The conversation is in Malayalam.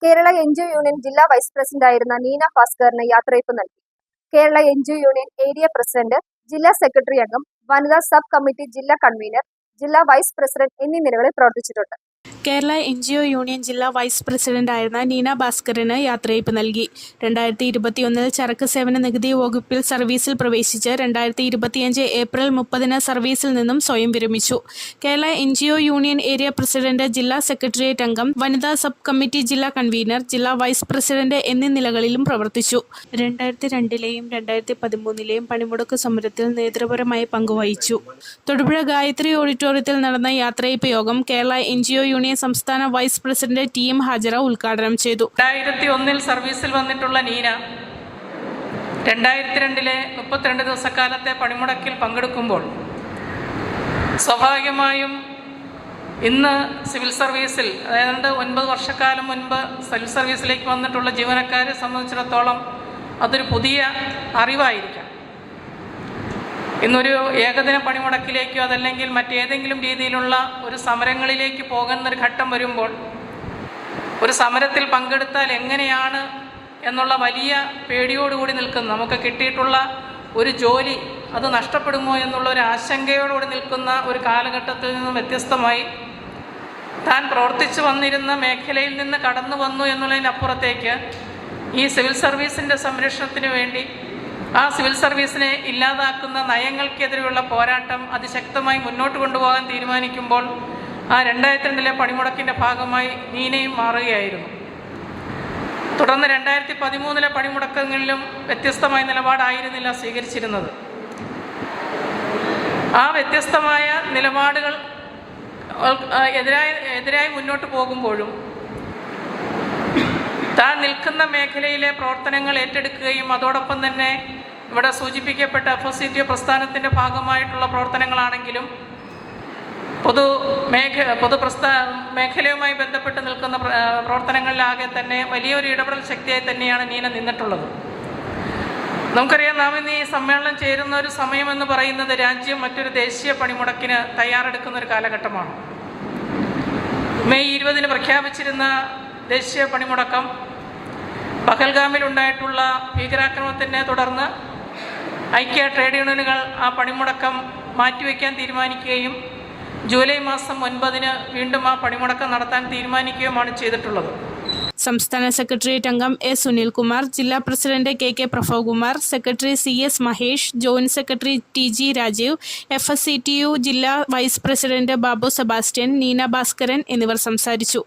കേരള എൻജിഒ യൂണിയൻ ജില്ലാ വൈസ് പ്രസിഡന്റായിരുന്ന നീന ഭാസ്കറിന് യാത്രയയപ്പ് നൽകി. Kerala NGO union area president, ജില്ലാ സെക്രട്ടറി അംഗം, വനിതാ സബ് കമ്മിറ്റി ജില്ലാ കൺവീനർ, ജില്ലാ വൈസ് പ്രസിഡന്റ് എന്നീ നിലകളിൽ പ്രവർത്തിച്ചിട്ടുണ്ട്. കേരള എൻജിഒ യൂണിയൻ ജില്ലാ വൈസ് പ്രസിഡന്റായിരുന്ന നീന ഭാസ്കറിന് യാത്രയയപ്പ് നൽകി. 2021 ചരക്ക് സേവന നികുതി വകുപ്പിൽ സർവീസിൽ പ്രവേശിച്ച് 2025 ഏപ്രിൽ 30 സർവീസിൽ നിന്നും സ്വയം വിരമിച്ചു. Kerala NGO union area president, ജില്ലാ സെക്രട്ടേറിയറ്റ് അംഗം, വനിതാ സബ് കമ്മിറ്റി ജില്ലാ കൺവീനർ, ജില്ലാ വൈസ് പ്രസിഡന്റ് എന്നീ നിലകളിലും പ്രവർത്തിച്ചു. 2002ലെയും 2013ലെയും പണിമുടക്ക് സമരത്തിൽ നേതൃപരമായി പങ്കുവഹിച്ചു. തൊടുപുഴ ഗായത്രി ഓഡിറ്റോറിയത്തിൽ നടന്ന യാത്രയയപ്പ് യോഗം കേരള എൻജിഒ യൂണിയൻ സംസ്ഥാന വൈസ് പ്രസിഡന്റ് TM ഹാജറ ഉദ്ഘാടനം ചെയ്തു. 2001 സർവീസിൽ വന്നിട്ടുള്ള നീന 2002 32 ദിവസക്കാലത്തെ പണിമുടക്കിൽ പങ്കെടുക്കുമ്പോൾ സ്വാഭാവികമായും ഇന്ന് സിവിൽ സർവീസിൽ, അതായത് 9 വർഷക്കാലം മുൻപ് സിവിൽ സർവീസിലേക്ക് വന്നിട്ടുള്ള ജീവനക്കാരെ സംബന്ധിച്ചിടത്തോളം അതൊരു പുതിയ അറിവായിരിക്കാം. ഇന്നൊരു ഏകദിന പണിമുടക്കിലേക്കോ അതല്ലെങ്കിൽ മറ്റേതെങ്കിലും രീതിയിലുള്ള ഒരു സമരങ്ങളിലേക്ക് പോകുന്നൊരു ഘട്ടം വരുമ്പോൾ, ഒരു സമരത്തിൽ പങ്കെടുത്താൽ എങ്ങനെയാണ് എന്നുള്ള വലിയ പേടിയോടുകൂടി നിൽക്കുന്ന, നമുക്ക് കിട്ടിയിട്ടുള്ള ഒരു ജോലി അത് നഷ്ടപ്പെടുമോ എന്നുള്ള ഒരു ആശങ്കയോടുകൂടി നിൽക്കുന്ന ഒരു കാലഘട്ടത്തിൽ നിന്നും വ്യത്യസ്തമായി താൻ പ്രവർത്തിച്ചു വന്നിരുന്ന മേഖലയിൽ നിന്ന് കടന്നു വന്നു എന്നുള്ളതിനപ്പുറത്തേക്ക് ഈ സിവിൽ സർവീസിൻ്റെ സംരക്ഷണത്തിന് വേണ്ടി, ആ സിവിൽ സർവീസിനെ ഇല്ലാതാക്കുന്ന നയങ്ങൾക്കെതിരെയുള്ള പോരാട്ടം അതിശക്തമായി മുന്നോട്ട് കൊണ്ടുപോകാൻ തീരുമാനിക്കുമ്പോൾ ആ 2002 പണിമുടക്കിൻ്റെ ഭാഗമായി നീനയും മാറുകയായിരുന്നു. തുടർന്ന് 2013 പണിമുടക്കങ്ങളിലും വ്യത്യസ്തമായ നിലപാടായിരുന്നില്ല സ്വീകരിച്ചിരുന്നത്. ആ വ്യത്യസ്തമായ നിലപാടുകൾ എതിരായി മുന്നോട്ട് പോകുമ്പോഴും താൻ നിൽക്കുന്ന മേഖലയിലെ പ്രവർത്തനങ്ങൾ ഏറ്റെടുക്കുകയും അതോടൊപ്പം തന്നെ ഇവിടെ സൂചിപ്പിക്കപ്പെട്ട FSCTO പ്രസ്ഥാനത്തിൻ്റെ ഭാഗമായിട്ടുള്ള പ്രവർത്തനങ്ങളാണെങ്കിലും മേഖലയുമായി ബന്ധപ്പെട്ട് നിൽക്കുന്ന പ്രവർത്തനങ്ങളിലാകെ തന്നെ വലിയൊരു ഇടപെടൽ ശക്തിയായി തന്നെയാണ് നീന നിന്നിട്ടുള്ളത്. നമുക്കറിയാം, നാം ഇന്ന് ഈ സമ്മേളനം ചേരുന്ന ഒരു സമയമെന്ന് പറയുന്നത് രാജ്യം മറ്റൊരു ദേശീയ പണിമുടക്കിന് തയ്യാറെടുക്കുന്ന ഒരു കാലഘട്ടമാണ്. മെയ് 20 പ്രഖ്യാപിച്ചിരുന്ന ദേശീയ പണിമുടക്കം പഹൽഗാമിലുണ്ടായിട്ടുള്ള ഭീകരാക്രമണത്തിനെ തുടർന്ന് ഐക്യ ട്രേഡ് യൂണിയനുകൾ ആ പണിമുടക്കം മാറ്റിവെക്കാൻ തീരുമാനിക്കുകയും ജൂലൈ മാസം 9 വീണ്ടും ആ പണിമുടക്കം നടത്താൻ തീരുമാനിക്കുകയുമാണ് ചെയ്തിട്ടുള്ളത്. സംസ്ഥാന സെക്രട്ടേറിയറ്റ് അംഗം A. സുനിൽകുമാർ, ജില്ലാ president KK Prabhavakumar, secretary CS Mahesh, joint secretary TG Rajeev, FSCTU ജില്ലാ വൈസ് പ്രസിഡന്റ് ബാബു സെബാസ്റ്റ്യൻ, നീന ഭാസ്കരൻ എന്നിവർ സംസാരിച്ചു.